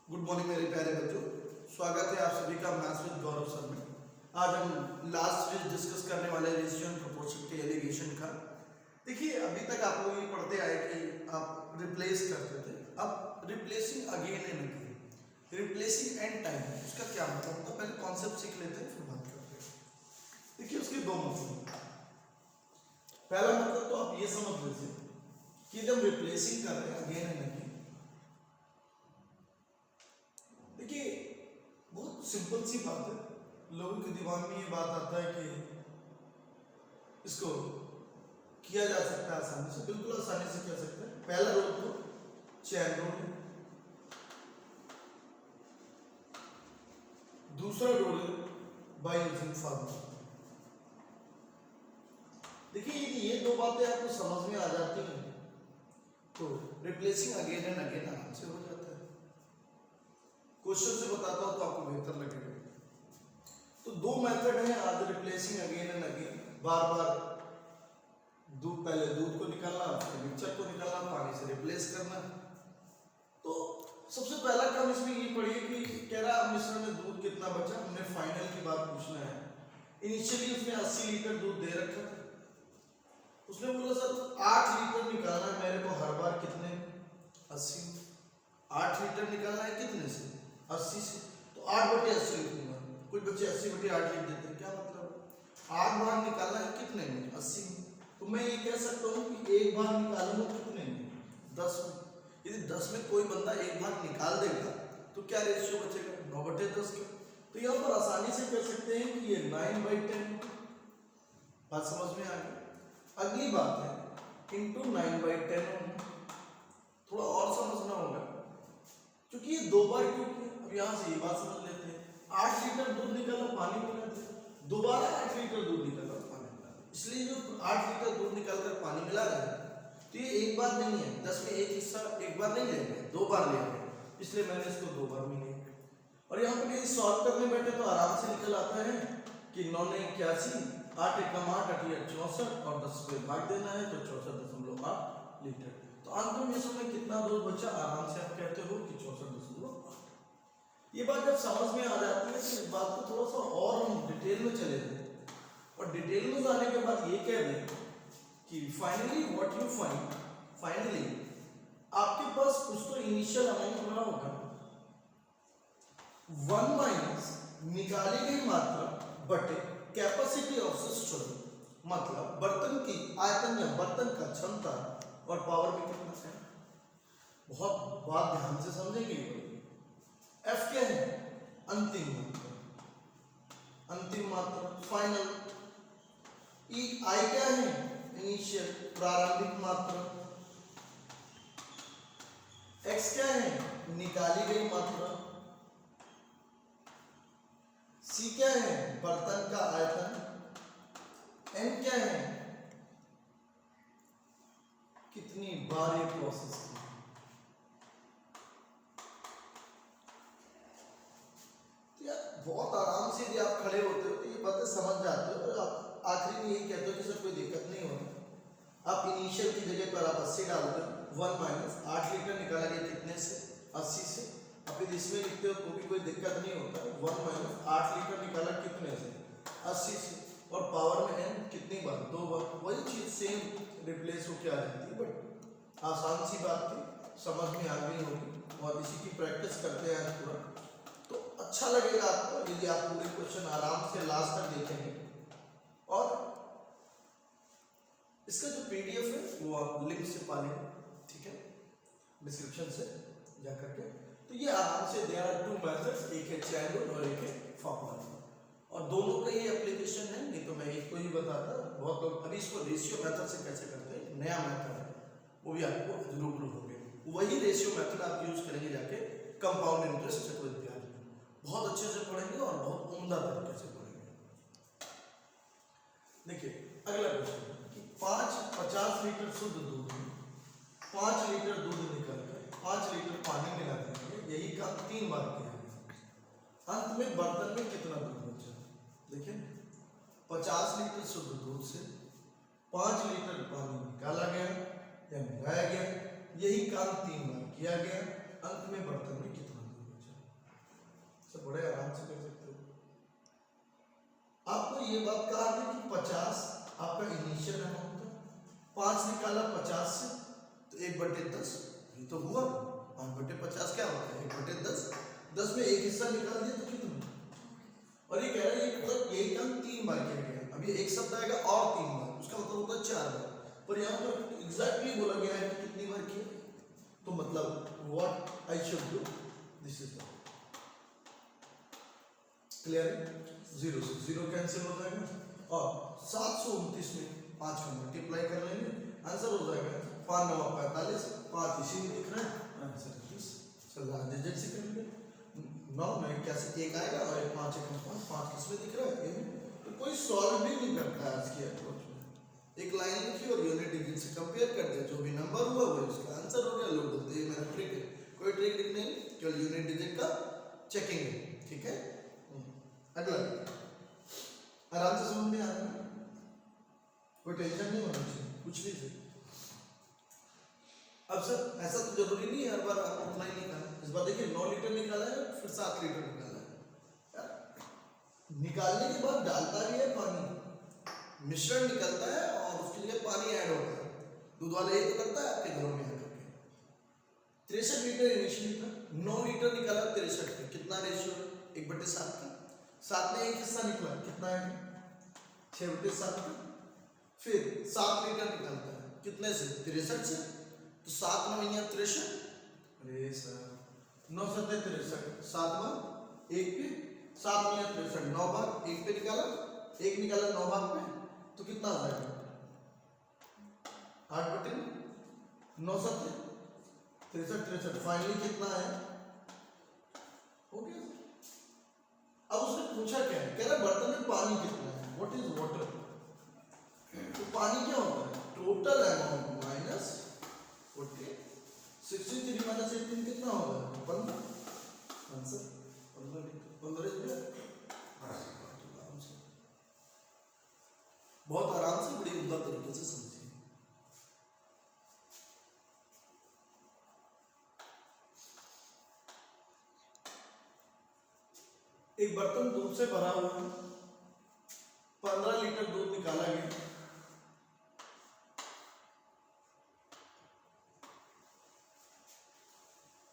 Good morning मेरे प्यारे बच्चों, स्वागत है आप सभी का मैथ्स विद गौरव सर में। आज हम लास्ट वीक डिस्कस करने वाले हैं रेशियो एंड प्रोपोर्शन के एलिगेशन का। देखिए, अभी तक आप लोग ये पढ़ते आए कि आप रिप्लेस करते थे। अब replacing again and again, replacing and time, उसका क्या मतलब होता है? पहले कॉन्सेप्ट सीख लेते हैं, फिर बात करते हैं। देखिए, उसके दो मतलब। पहला मतलब तो आप ये समझ लीजिए कि जब रिप्लेसिंग कर रहे हैं अगेन एंड अगेन, देखिए बहुत सिंपल सी बात है। लोगों के दिमाग में ये बात आता है कि इसको किया जा सकता है आसानी से, बिल्कुल आसानी से किया सकता है। पहला रूल तो चैन रूल है, दूसरा रूल है बाय यूजिंग फार्मूला। देखिए यदि ये दो बातें आपको समझ में आ जाती हैं तो रिप्लेसिंग अगेन एंड अगेन आराम से हो जाता है। क्वेश्चन से बताता हूं तो आपको बेहतर लगेगा। तो दो मेथड है आज रिप्लेसिंग अगेन एंड अगेन। बार बार दूध, पहले दूध को निकालना, फिर मिक्सचर को निकालना, पानी से रिप्लेस करना। तो सबसे पहला काम इसमें ये पढ़िए कि कह रहा मिश्रण में दूध कितना बचा, हमने फाइनल की बात पूछना है। इनिशियली उसने 80 लीटर दूध दे रखा था। उसने बोला सर 8 लीटर निकालना है मेरे को हर बार, कितने? 80। 8 लीटर निकालना है कितने से? 80 से। तो 8/80 लिखूंगा। कुछ बच्चे 80/8 लिख देते हैं, क्या मतलब? 8 भाग निकालना है कितने में? 80 में। तो मैं ये कह सकता हूँ कि एक भाग निकालूंगा कितने में? 10 में। यदि 10 में कोई बंदा एक भाग निकाल देगा तो क्या रेशियो बचेगा? 9/10 का। तो यहाँ पर आसानी से कह सकते हैं कि ये 9/10। बात समझ में आ गई? अगली बात है इंटू 9/10। थोड़ा और समझना होगा क्योंकि ये दो बार क्यों किया। अब यहाँ से ये बात समझ लेते हैं। 8 लीटर दूध निकाला, पानी मिला था, दोबारा 8 लीटर दूध निकाला, पानी मिला। इसलिए जो 8 लीटर दूध निकालकर पानी मिला रहे हैं तो ये एक बार नहीं है। 10 में एक हिस्सा एक बार नहीं लेंगे, 2 बार लेंगे, इसलिए मैंने इसको 2 बार में लिया। और यहाँ पर यदि सॉल्व करने बैठे तो आराम से निकल आता है कि 9 ने 81, 8 एकम 8, 8 64 और 10 पे भाग देना है तो 64.8 लीटर। तो अंत में इसमें कितना दूध बचा? आराम से आप कहते हो कि 64.8। ये बात जब समझ में आ जाती है तो इस बात को थोड़ा सा और हम डिटेल में चले जाए और डिटेल में जाने के बाद ये कह दें कि finally what you find, finally आपके पास कुछ तो इनिशियल अमाउंट रहा होगा 1 माइनस निकाली गई मात्रा बटे कैपेसिटी ऑफ सिस्टम, मतलब बर्तन की आयतन या बर्तन का क्षमता और पावर में कितना है। बहुत बात ध्यान से समझेंगे। एफ क्या है? अंतिम मात्रा, अंतिम मात्रा, फाइनल। ई आई क्या है? इनिशियल, प्रारंभिक मात्रा। एक्स क्या है? निकाली गई मात्रा। सी क्या है? बर्तन का आयतन। एन क्या है? कितनी बार ये प्रोसेस की। बहुत आराम से यदि आप खड़े होते हो तो ये बातें समझ जाते हो और आप आखिरी में यही कहते हो कि सर कोई दिक्कत नहीं होती। आप इनिशियल की जगह पर आप 80 डालते हो। 1 माइनस 8 लीटर निकाला गया कितने से? 80 से। अब यदि इसमें लिखते हो तो भी कोई दिक्कत नहीं होता। 1 माइनस 8 लीटर निकाला कितने से? 80 से। और पावर में एन कितनी बार? 2 बार। वही चीज सेम रिप्लेस होकर आ जाती है। बट आसान सी बात थी, समझ में आ गई होगी और इसी की प्रैक्टिस करते हैं आज पूरा। तो अच्छा लगेगा आपको यदि आप पूरे क्वेश्चन आराम से लास्ट तक देखेंगे। और इसका जो पीडीएफ है वो आप लिंक से पा लेंगे, ठीक है, डिस्क्रिप्शन से जाकर के। तो ये आराम से देयर आर 2 मेथड्स, एक है चैन रूल और एक है फार्मूला, और दोनों का ये एप्लीकेशन है। नहीं तो मैं एक को ही बताता। बहुत लोग अभी इसको रेशियो मेथड से कैसे करते हैं, नया मेथड है, वो भी आपको रूबरू होंगे। वही रेशियो मेथड आप यूज करेंगे जाके कंपाउंड इंटरेस्ट से कोई प्यार, बहुत अच्छे से पढ़ेंगे और बहुत उम्दा तरीके से पढ़ेंगे। देखिए अगला क्वेश्चन कि 50 लीटर शुद्ध दूध में 5 लीटर दूध निकलकर 5 लीटर पानी मिला देंगे, यही काम 3 बार किया गया। अंत में बर्तन में कितना दूध बचा? देखिए 50 लीटर शुद्ध दूध से 5 लीटर पानी निकाला गया या मिलाया गया, यही काम 3 बार किया गया। अंत में बर्तन में कितना दूध बचा? ये बात कहा है कि 50 आपका इनिशियल अमाउंट था, 5 निकाला 50 से तो 1/10, ये तो हुआ 5/50 क्या होता है 1/10, 10 में एक हिस्सा निकाल दिया तो कितना, और ये कह रहा है ये मतलब यही काम 3 बार किया गया। अब ये एक शब्द आएगा और 3 बार, उसका मतलब होता है 4 बार, पर यहाँ पर एग्जैक्टली बोला गया है कि कितनी बार किया, तो मतलब what I should do, this is the clear है। 0 से 0 कैंसिल हो जाएगा और 729 में 5 का मल्टीप्लाई कर लेंगे, आंसर हो जाएगा 5 9 45, 5 इसी में दिख रहा है आंसर 30। चलो डिजिट से करेंगे 9 में कैसे एक आएगा और 5 1 5, 5 किसमें दिख रहा है, तो कोई सॉल्व भी नहीं करता आज की अप्रोच में, एक लाइन लिखी और यूनिट डिजिट से कंपेयर कर दिया, जो भी नंबर हुआ वो उसका आंसर हो गया, लोग बोलते हैं मेरा ट्रिक है, कोई ट्रिक नहीं, केवल यूनिट डिजिट का चेकिंग है, ठीक है। अगला आराम से समझ में आ रहा है, कोई टेंशन नहीं होना चाहिए कुछ भी से। अब सर ऐसा तो जरूरी नहीं है हर बार आपको उतना ही निकालना, इस बार देखिए 9 लीटर निकाला है फिर 7 लीटर निकाला है, निकालने के बाद डालता भी है पानी, मिश्रण निकलता है और उसकी जगह पानी ऐड होता है, दूध वाला यही तो करता है आपके घरों में आकर के। 63 लीटर इनिशियली था, 9 लीटर निकाला 63 में, कितना रेशियो 1/7 का, 7 में एक हिस्सा निकला कितना है 6/7 का, फिर 7 लीटर निकलता है कितने से 63 से, तो 7 9 63, अरे सर 9 7 63, 7 बार 1 पे 7 9 63, 9 बार 1 पे निकाला, 1 निकाला 9 बार पे, तो कितना आ जाएगा 8/9 7 63, फाइनली कितना है, हो गया। अब उसने पूछा क्या है, कह रहा बर्तन में पानी कितना है, व्हाट इज वाटर, तो पानी क्या होता है टोटल अमाउंट माइनस 40, 63 माइनस 18 कितना होगा 15, आंसर 15 बहुत आराम से बड़ी उम्दा तरीके से समझिए। एक बर्तन दूध से भरा हुआ है, 15 लीटर दूध निकाला गया,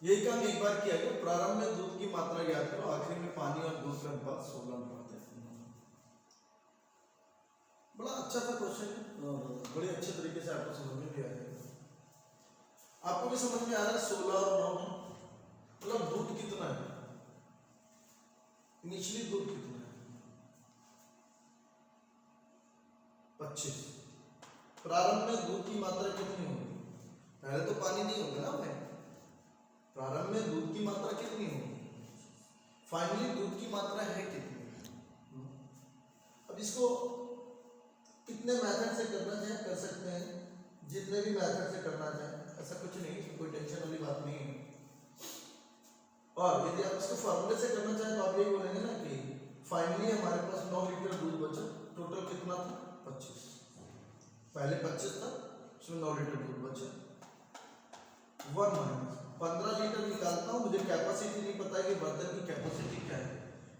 यही काम एक बार किया गया, प्रारंभ में दूध की मात्रा ज्ञात करो, आखिरी में पानी और दूध का अनुपात 16 अनुपात है। बड़ा अच्छा था क्वेश्चन और बड़े अच्छे तरीके से आपको समझ में भी आ जाएगा, आपको भी समझ में आ रहा है 16 और 9 मतलब दूध कितना है, इनिशियली दूध कितना है 25, प्रारंभ में दूध की मात्रा कितनी होगी, पहले तो पानी नहीं होगा ना भाई, प्रारंभ में दूध की मात्रा कितनी होगी, फाइनली दूध की मात्रा है कितनी। अब इसको कितने मेथड से करना चाहे कर सकते हैं, जितने भी मेथड से करना चाहे, ऐसा कुछ नहीं, कोई टेंशन वाली बात नहीं है। और यदि आप इसको फॉर्मूले से करना चाहें तो आप यही बोलेंगे ना कि फाइनली हमारे पास 9 लीटर दूध बचा, टोटल कितना था 25, पहले 25 था उसमें 9 लीटर दूध बचा, 1 माइनस 15 लीटर निकालता हूँ, मुझे कैपेसिटी नहीं पता है कि बर्तन की कैपेसिटी क्या है,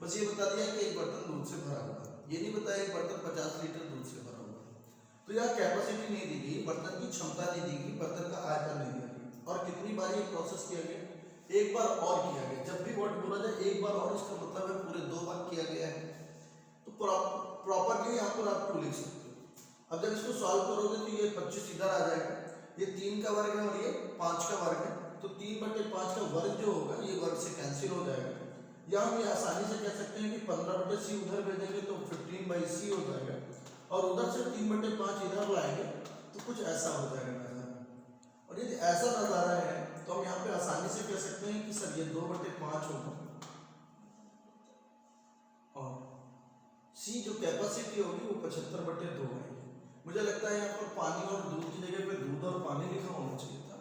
बस ये बता दिया कि एक बर्तन दूध से भरा हुआ, ये नहीं बताया एक बर्तन 50 लीटर दूध से भरा हुआ, तो यहाँ कैपेसिटी नहीं दी गई, बर्तन की क्षमता नहीं दी गई, बर्तन का आयतन नहीं दिया गया, और कितनी बार ये प्रोसेस किया गया, एक बार और किया गया, जब भी वर्ड बोला जाए एक बार और, इसका मतलब है पूरे 2 बार किया गया है, तो प्रॉपर्ली यहाँ पर आप 2 लिख सकते हो। अब जब इसको सॉल्व करोगे तो ये 25 इधर आ जाएगा, ये 3 का वर्ग है और ये 5 का वर्ग है, तो 3/5 का वर्ग जो होगा ये वर्ग से कैंसिल हो जाएगा, या हम ये आसानी से कह सकते हैं कि 15/c उधर भेजेंगे तो 15/c हो जाएगा, और उधर से 3/5 इधर लाएंगे तो कुछ ऐसा हो जाएगा नजारा, और यदि ऐसा नजारा है तो हम यहाँ पे आसानी से कह सकते हैं कि सर ये 2/5 होगा, और c जो कैपेसिटी होगी वो 75/2 है। मुझे लगता है यहाँ पर पानी और दूध की जगह पे दूध और पानी लिखा होना चाहिए था,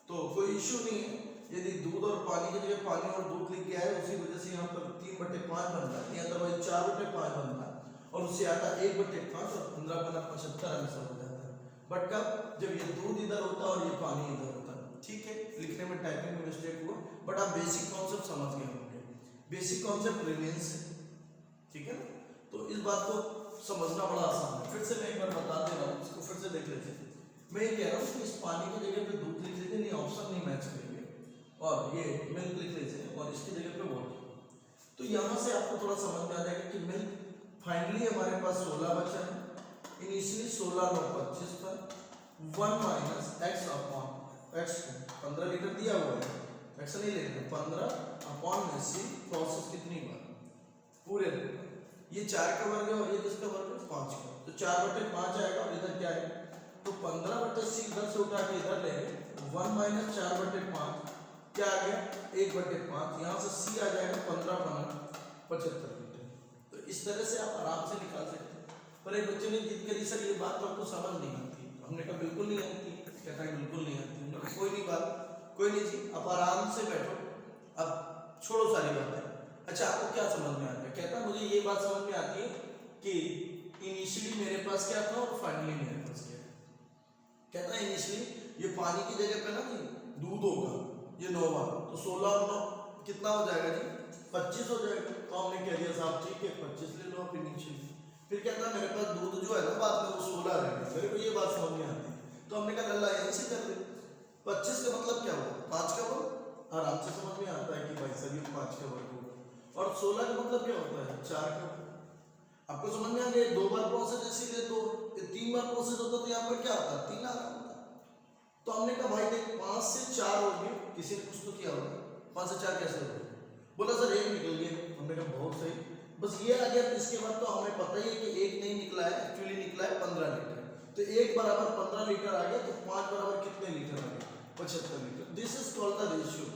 तो कोई इश्यू नहीं है, यदि दूध और पानी की जगह पानी और दूध लिख गया है, उसी वजह से यहाँ पर 3/5 बनता है, अदरवाइज 4/5 बनता है, और उससे आता 1/5 और 15/75 आंसर हो जाता है, बट कब जब ये दूध इधर होता है और ये पानी इधर होता है, ठीक है, लिखने में टाइपिंग में मिस्टेक हुआ, बट आप बेसिक कॉन्सेप्ट समझ गए होंगे, बेसिक कॉन्सेप्ट रिमेन्स है, ठीक है ना, तो इस बात को समझना बड़ा आसान है। फिर से मैं एक बार बता दे रहा हूँ, इसको फिर से देख लेते हैं। मैं ये कह रहा हूँ कि इस पानी की जगह पे दूध लिख लीजिए, नहीं ऑप्शन नहीं मैच करेंगे, और ये मिल्क लिख लीजिए और इसकी जगह पे वाटर। तो यहाँ से आपको थोड़ा समझ में आ जाएगा कि मिल्क फाइनली हमारे पास 16 बचा है, इनिशियली 16 9 25 था, 1 minus x upon x 15 litre दिया हुआ है, एक्स नहीं लेंगे, 15 अपॉन में सी प्रोसेस कितनी बार पूरे, ये 4 का वर्ग है और ये किसका वर्ग है 5 का, तो 4/5 आएगा और इधर क्या है, तो 15/c इधर से उठा के इधर लेंगे, 1 माइनस 4/5 क्या आ गया 1/5, यहाँ से c आ जाएगा 15/75 लीटर। तो इस तरह से आप आराम से निकाल सकते हैं। पर एक बच्चे ने जिद करी सर ये बात तो आपको समझ नहीं आती, हमने कहा बिल्कुल नहीं आती, कहता है बिल्कुल नहीं आती, कोई नहीं बात, कोई नहीं जी, आप आराम से बैठो, अब छोड़ो सारी बातें। अच्छा आपको क्या समझ में आता है, कहता मुझे ये बात समझ में आती है कि इनिशियली मेरे पास क्या था और फाइनली मेरे पास क्या है। कहता है इनिशियली ये पानी की जगह पे ना दूध होगा, ये 9 बार, तो 16 और 9 कितना हो जाएगा जी 25 हो जाएगा। तो हमने कह दिया साहब ठीक है 25 ले लो आप इनिशियली। फिर कहता है मेरे पास दूध जो है ना बाद में वो 16 रहेगा, मेरे को ये बात समझ में आती है। तो हमने कहा अल्लाह यहीं से कर ले, 25 का मतलब क्या हुआ 5 का वर्ग, आराम से समझ में आता है कि भाई सभी 5 का वर्ग होगा, और 16 का मतलब क्या होता है 4 का। आपको समझ में आ गया, 2 बार प्रोसेस इसीलिए 2, 3 बार प्रोसेस होता तो यहाँ पर क्या होता 3 आ रहा होता। तो हमने कहा भाई देख 5 से 4 हो गए, किसी ने कुछ तो किया होगा, 5 से 4 कैसे हो गए, बोला सर 1 निकल गया। हमने कहा बहुत सही, बस ये आ गया। इसके बाद तो हमें पता ही है कि 1 नहीं निकला है, एक्चुअली निकला है 15 लीटर, तो 1 बराबर 15 लीटर आ गया, तो 5 बराबर कितने लीटर आ गए 75 litre. This is called the ratio,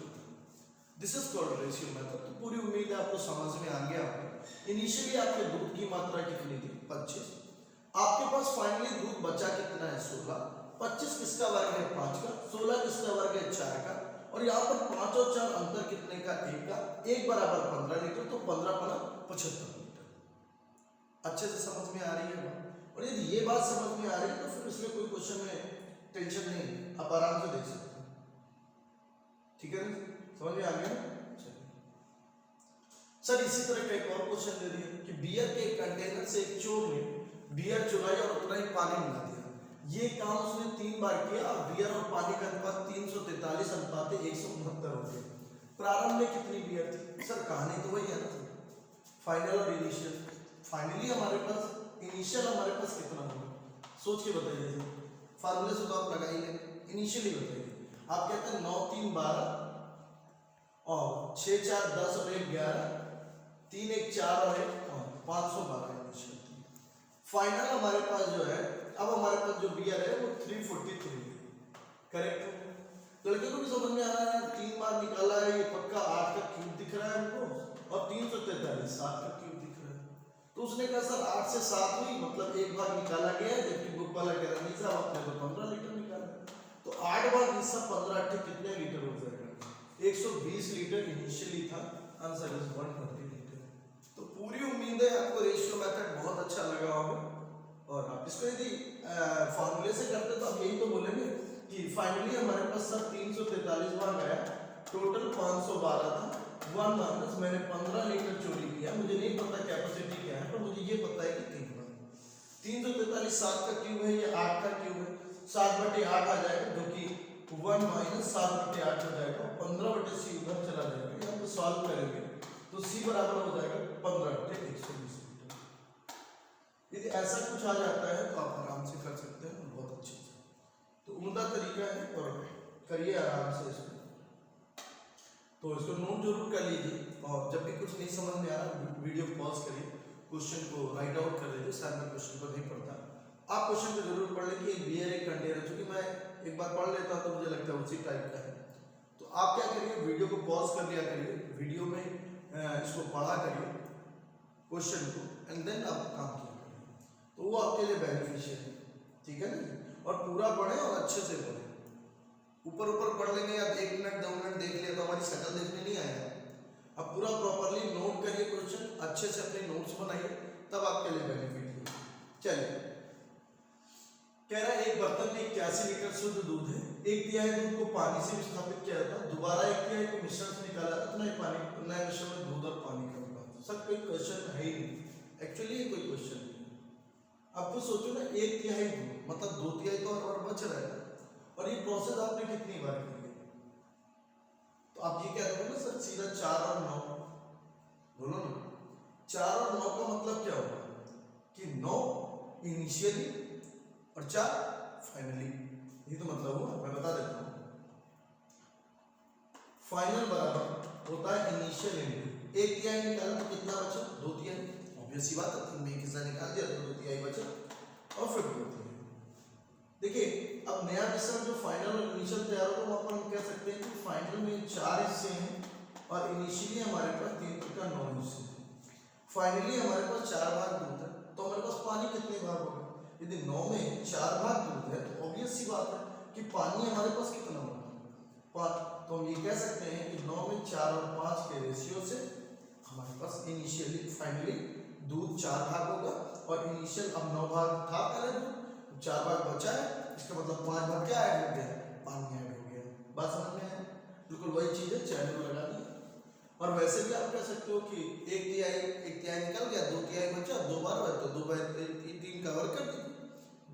this is called ratio method. तो पूरी उम्मीद है आपको समझ में आ गया होगा। इनिशियली आपके दूध की मात्रा कितनी थी 25, आपके पास फाइनली दूध बचा कितना है 16, 25 किसका वर्ग है 5 का, 16 किसका वर्ग है 4 का, और यहाँ पर 5 और 4 अंतर कितने का 1 का, 1 बराबर 15 लीटर, तो 15 × 75 लीटर। अच्छे से समझ में आ रही है बात। और यदि ये बात समझ में आ रही है तो फिर इसमें कोई क्वेश्चन में टेंशन नहीं, आप आराम से देख सकते हैं, ठीक है ना, समझ में आ गया ना। सर इसी तरह का एक और क्वेश्चन दे दिया कि बियर के कंटेनर से एक चोर ने बियर चुराई और उतना ही पानी मिला दिया। ये काम उसने 3 बार किया और बियर और पानी का अनुपात 343 अनुपात 169 हो गया। प्रारंभ में कितनी बियर थी सर, कहानी तो वही है ना, फाइनल और इनिशियल। फाइनली हमारे पास, इनिशियल हमारे पास कितना होगा सोच के बताइए सर, फार्मूले से तो आप लगाइए, इनिशियली बताइए। आप कहते हैं 9 3 12 और 6 4 10 और 1 11, 3 1 4 और 1 512 इनिशियल थी। फाइनल हमारे पास जो है, अब हमारे पास जो बियर है वो 343 है, करेक्ट है। लड़के को भी समझ में आ रहा है, 3 बार निकाला है, ये पक्का 8 का क्यूब दिख रहा है हमको, और 343 7 का क्यूब दिख रहा है। तो उसने कहा सर 8 से 7 हुई, मतलब 1 बार निकाला गया है, जबकि बुक वाला कह रहा नहीं साहब आपने तो 15 लीटर निकाला। तो 8 बार हिस्सा 15 8 कितने लीटर हो जाएगा 120 लीटर इनिशियली था, आंसर इज 120 लीटर। तो पूरी उम्मीद है आपको रेशियो मेथड बहुत अच्छा लगा होगा, और आप इसको यदि फॉर्मूले से करते तो आप यही तो बोलेंगे कि फाइनली हमारे पास सर 343 बार गया, टोटल 512 था, 1 माइनस मैंने 15 लीटर चोरी किया, मुझे नहीं पता कैपेसिटी क्या है, पर मुझे ये पता है कि 3 बार 343 7 का क्यूब है, ये 8 का क्यूब है, 7/8 आ जाएगा, जो कि 1 माइनस 7/8 हो जाएगा, 15/c उधर चला जाएगा। यहाँ पे सॉल्व करेंगे तो c बराबर हो जाएगा 15/120 लीटर। यदि ऐसा कुछ आ जाता है तो आप आराम से कर सकते हैं, बहुत अच्छे से। तो उम्दा तरीका है, और करिए आराम से इसको। तो इसको नोट जरूर कर लीजिए, और जब भी कुछ नहीं समझ में आ रहा वीडियो पॉज करिए, क्वेश्चन को राइट आउट कर लीजिए। शायद मैं क्वेश्चन को नहीं पढ़ता, आप क्वेश्चन को जरूर पढ़ लें कि बियर एक कंटेनर, चूंकि मैं एक बार पढ़ लेता हूं तो मुझे लगता है उसी टाइप का है। तो आप क्या करिए, वीडियो को पॉज कर लिया करिए, वीडियो में इसको पढ़ा करिए क्वेश्चन को, एंड देन आप काम किया करिए, तो वो आपके लिए बेनिफिशियल है, ठीक है ना। और पूरा पढ़ें और अच्छे से पढ़ें, ऊपर ऊपर पढ़ लेंगे या 1 मिनट 2 मिनट देख लिया तो हमारी शक्ल देखने नहीं आया। अब पूरा प्रॉपरली नोट करिए क्वेश्चन, अच्छे से अपने नोट्स बनाइए, तब आपके लिए बेनिफिट है। चलिए, कह रहा है एक बर्तन में 81 लीटर शुद्ध दूध है, 1/3 दूध को पानी से विस्थापित किया था, दोबारा 1/3 को मिश्रण से निकाला, इतना ही पानी, नए मिश्रण में दूध और पानी का अनुपात। सब कोई क्वेश्चन है ही नहीं, एक्चुअली ये कोई क्वेश्चन नहीं, अब तो सोचो ना, 1/3 दूध मतलब 2/3 तो और बच रहा है, और ये प्रोसेस आपने कितनी बार की है? तो आप ये क्या करोगे ना सर, सीधा 4 और 9 बोलो ना। 4 और 9 का मतलब क्या होगा कि 9 इनिशियली और 4 फाइनली, ये तो मतलब हुआ। मैं बता देता हूँ, फाइनल बराबर होता है इनिशियल इंटू 1/3 निकाला तो कितना बचा? 2/3। ऑब्वियस सी बात है, 3 में एक हिस्सा निकाल दिया तो 2/3 बचा, और फिर 2/3। देखिए अब नया मिश्रण जो फाइनल और इनिशियल तैयार होगा वो अपन कह सकते हैं कि फाइनल में 4 हिस्से हैं और इनिशियली हमारे पास 3 का 9 हिस्से हैं। फाइनली हमारे पास 4 भाग दूध है, तो हमारे पास पानी कितने भाग होगा? यदि 9 में 4 भाग दूध है तो ऑब्वियस सी बात है कि पानी हमारे पास कितना होगा? 5। तो हम ये कह सकते हैं कि 9 में 4 और 5 के रेशियो से हमारे पास इनिशियली फाइनली दूध 4 भाग होगा, और इनिशियल अब 9 भाग था पहले दूध, 4 भाग बचा है, इसका मतलब 5 भाग क्या ऐड हो गया? पानी ऐड हो गया। बात समझ में है? बिल्कुल वही चीज है, चैनल लगा दी। और वैसे भी आप कह सकते हो कि 1/3 निकल गया, 2/3 बचा, 2 बार है तो 2/3 का वर्ग कर दीजिए।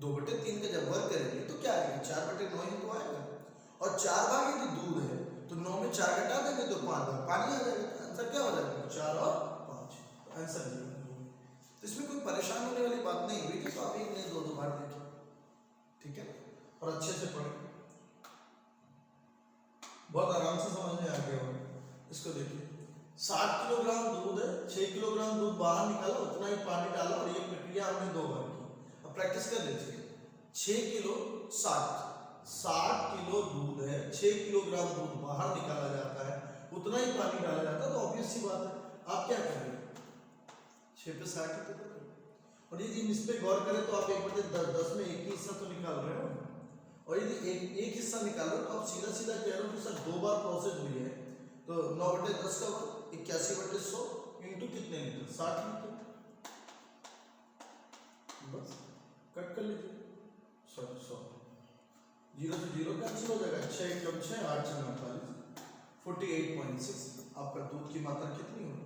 2/3 का जब वर्ग करेंगे तो क्या आएगा? 4/9 ही तो आएगा। और 4 भाग यदि दूध है तो 9 में 4 घटा देंगे तो 5 भाग पानी आ जाएगा। आंसर क्या हो जाएगा? 4 और 5। तो आंसर ये। तो इसमें कोई परेशान होने वाली बात नहीं हुई कि तो आप एक नहीं 2 बार देखें, ठीक है, और अच्छे से पढ़ें, बहुत आराम से समझ में आ गया होगा। इसको देखिए, 60 किलोग्राम दूध है, 6 किलोग्राम दूध बाहर निकाला, उतना ही पानी डाला, और ये प्रक्रिया हमने 2 बार की। अब प्रैक्टिस कर लीजिए। 6 किलो 60 किलो दूध है, 6 किलोग्राम दूध बाहर निकाला जाता है, उतना ही पानी डाला जाता है, तो ऑब्वियस सी बात है आप क्या करेंगे? 6 पे 60 ही तो करेंगे। और यदि इस पे गौर करें तो आप 1/10 में एक ही हिस्सा तो निकाल रहे हो, और यदि एक हिस्सा निकाल रहे हो तो आप सीधा सीधा कह रहे हो कि सर 2 बार प्रोसेस हुई है, तो 9/10 का 81/100 इंटू कितने लीटर? 60 लीटर। बस कट कर लीजिए, 100 0 से 0 कैंसिल हो जाएगा, 6 कम 6 8 6 48, 48.6। आपका दूध की मात्रा कितनी होगी?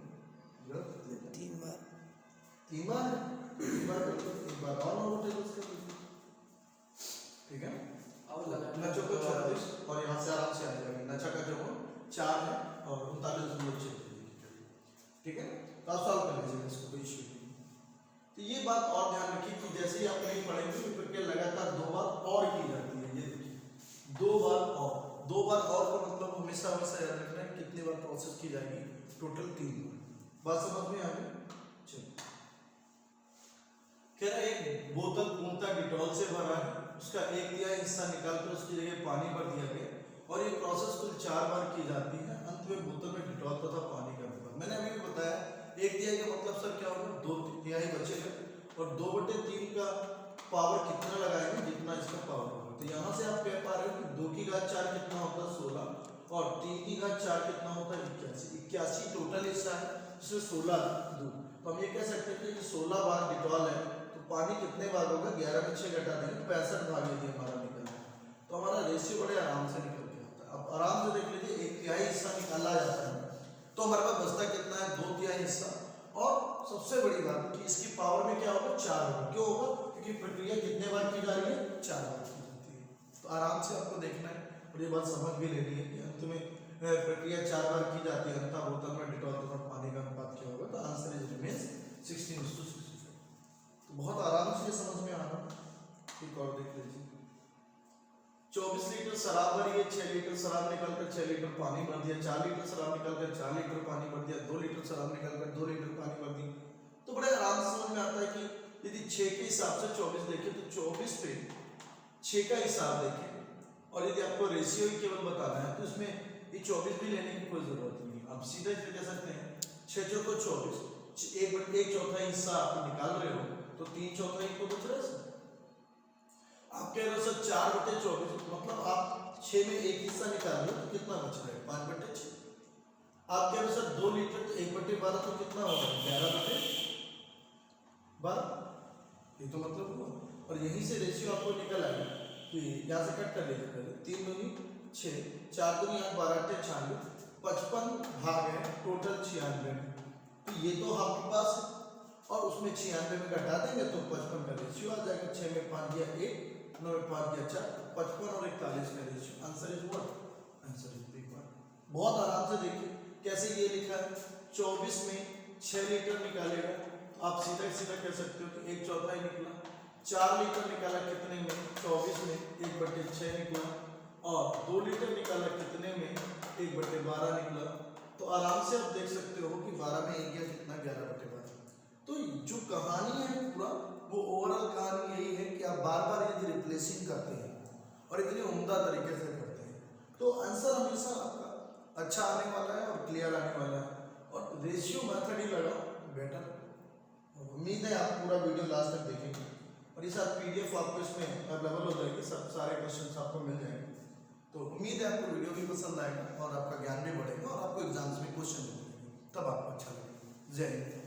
3 बार। 3 बार एक बार एक बार और 9/10 कर दीजिए, ठीक है। और नचो को 36 और यहाँ से आराम से आ जाएगा। नचा का जो 4 है और 39.6, ठीक है। तो आप सॉल्व कर लीजिएगा इसको, कोई इश्यू नहीं। तो ये बात और ध्यान रखिए कि जैसे ही आप नहीं पढ़ेंगे तो प्रक्रिया लगातार 2 बार और की जाती है। ये देखिए 2 बार और, 2 बार और का मतलब हमेशा हमेशा याद रखना है कितनी बार प्रोसेस की जाएगी? टोटल 3 बार। बात समझ में आ गई? चलिए, कह रहा है एक बोतल पूर्णतः डिटॉल से भरा है, उसका 1/3 हिस्सा निकालकर उसकी जगह पानी भर दिया गया, और ये प्रोसेस कुल 4 बार की जाती है। अंत में बोतल में डिटॉल तथा पानी का मिश्रण। मैंने अभी भी बताया 1/3 का मतलब सर क्या होगा? 2/3 बचेगा, और 2/3 का पावर कितना लगाएंगे? जितना इसका पावर होगा। तो यहाँ से आप कह पा रहे हो कि 2 की घात 4 कितना होता है? 16, और 3 की घात 4 कितना होता है? 81 टोटल हिस्सा है, जिसमें 16 दूध। तो हम ये कह सकते हैं कि 16 बार डिटॉल है, पानी कितने भाग होगा? 11 में 6 घटा देंगे 65 भाग यदि हमारा निकल है, तो हमारा रेशियो बड़े आराम से निकल के आता है। अब आराम से देख लीजिए, 1/3 हिस्सा निकाला जाता है तो हमारे पास बचता कितना है? 2/3 हिस्सा। और सबसे बड़ी बात कि इसकी पावर में क्या होगा? 4 होगा। क्यों होगा? क्योंकि प्रक्रिया कितने बार की जा रही है? 4 बार की जाती है। तो आराम से आपको देखना है और ये बात समझ भी लेनी है कि अंत में प्रक्रिया 4 बार की जाती है, अंततः बोतल में डिटॉल तथा पानी का अनुपात क्या होगा? तो आंसर इज रिमेन्स 16:65। बहुत आराम से समझ में आ रहा है। एक और देख लीजिए, 24 लीटर शराब भरी है, 6 लीटर शराब निकालकर 6 लीटर पानी भर दिया, 4 लीटर शराब निकालकर 4 लीटर पानी भर दिया, 2 लीटर शराब निकालकर 2 लीटर पानी भर दी। तो बड़े आराम से समझ में आता है कि यदि 6 के हिसाब से 24 देखें तो 24 पे 6 का हिसाब देखें, और यदि आपको रेशियो ही केवल बताना है तो इसमें ये 24 भी लेने की कोई जरूरत नहीं। आप सीधा इसमें कह सकते हैं 6 चौको 24, 1/4 हिस्सा आप निकाल रहे हो तो 3/4 तो बच रहा है सर। आप कह रहे हो सर 4/24, मतलब आप 6 में एक हिस्सा निकाल रहे हो तो कितना बच रहा है? 5/6। आप कह रहे हो सर 2 लीटर तो 1/12 तो कितना होगा? 11/12। ये तो मतलब हुआ, और यहीं से रेशियो आपको निकल आएगा कि यहाँ से कट कर लीजिए पहले। 3 दूनी 6, 4 दूनी 8, 12 8 96, 55 भाग है टोटल 96। तो ये तो आपके पास है, और उसमें 96 में घटा देंगे तो 55 का रेशियो आ जाएगा। 6 में 5 गया 1, 9 में 5 गया 4, 55 और 41 का ratio. Answer is what? Answer is B one. बहुत आराम से देखिए कैसे ये लिखा है। 24 में 6 लीटर निकालेगा, आप सीधा सीधा कह सकते हो कि 1/4 निकला। 4 लीटर निकाला कितने में? 24 में 1/6 निकला। और 2 लीटर निकाला कितने में? 1/12 निकला। तो आराम से आप देख सकते हो कि 12 में 1 गया कितना? 11/12। तो जो कहानी है पूरा, वो ओवरऑल कहानी यही है कि आप बार बार यदि रिप्लेसिंग करते हैं और इतनी उम्दा तरीके से करते हैं तो आंसर हमेशा आपका अच्छा आने वाला है और क्लियर आने वाला है। और रेशियो मेथड ही लगा बेटर। उम्मीद है आप पूरा वीडियो लास्ट तक देखेंगे और ये साथ पीडीएफ आपको इसमें अवेलेबल हो जाएगी, सब सारे क्वेश्चंस आपको मिल जाएंगे। तो उम्मीद है आपको वीडियो भी पसंद आएगा और आपका ज्ञान भी बढ़ेगा और आपको एग्जाम्स में क्वेश्चन भी मिलेंगे, तब आपको अच्छा लगेगा। जय हिंद।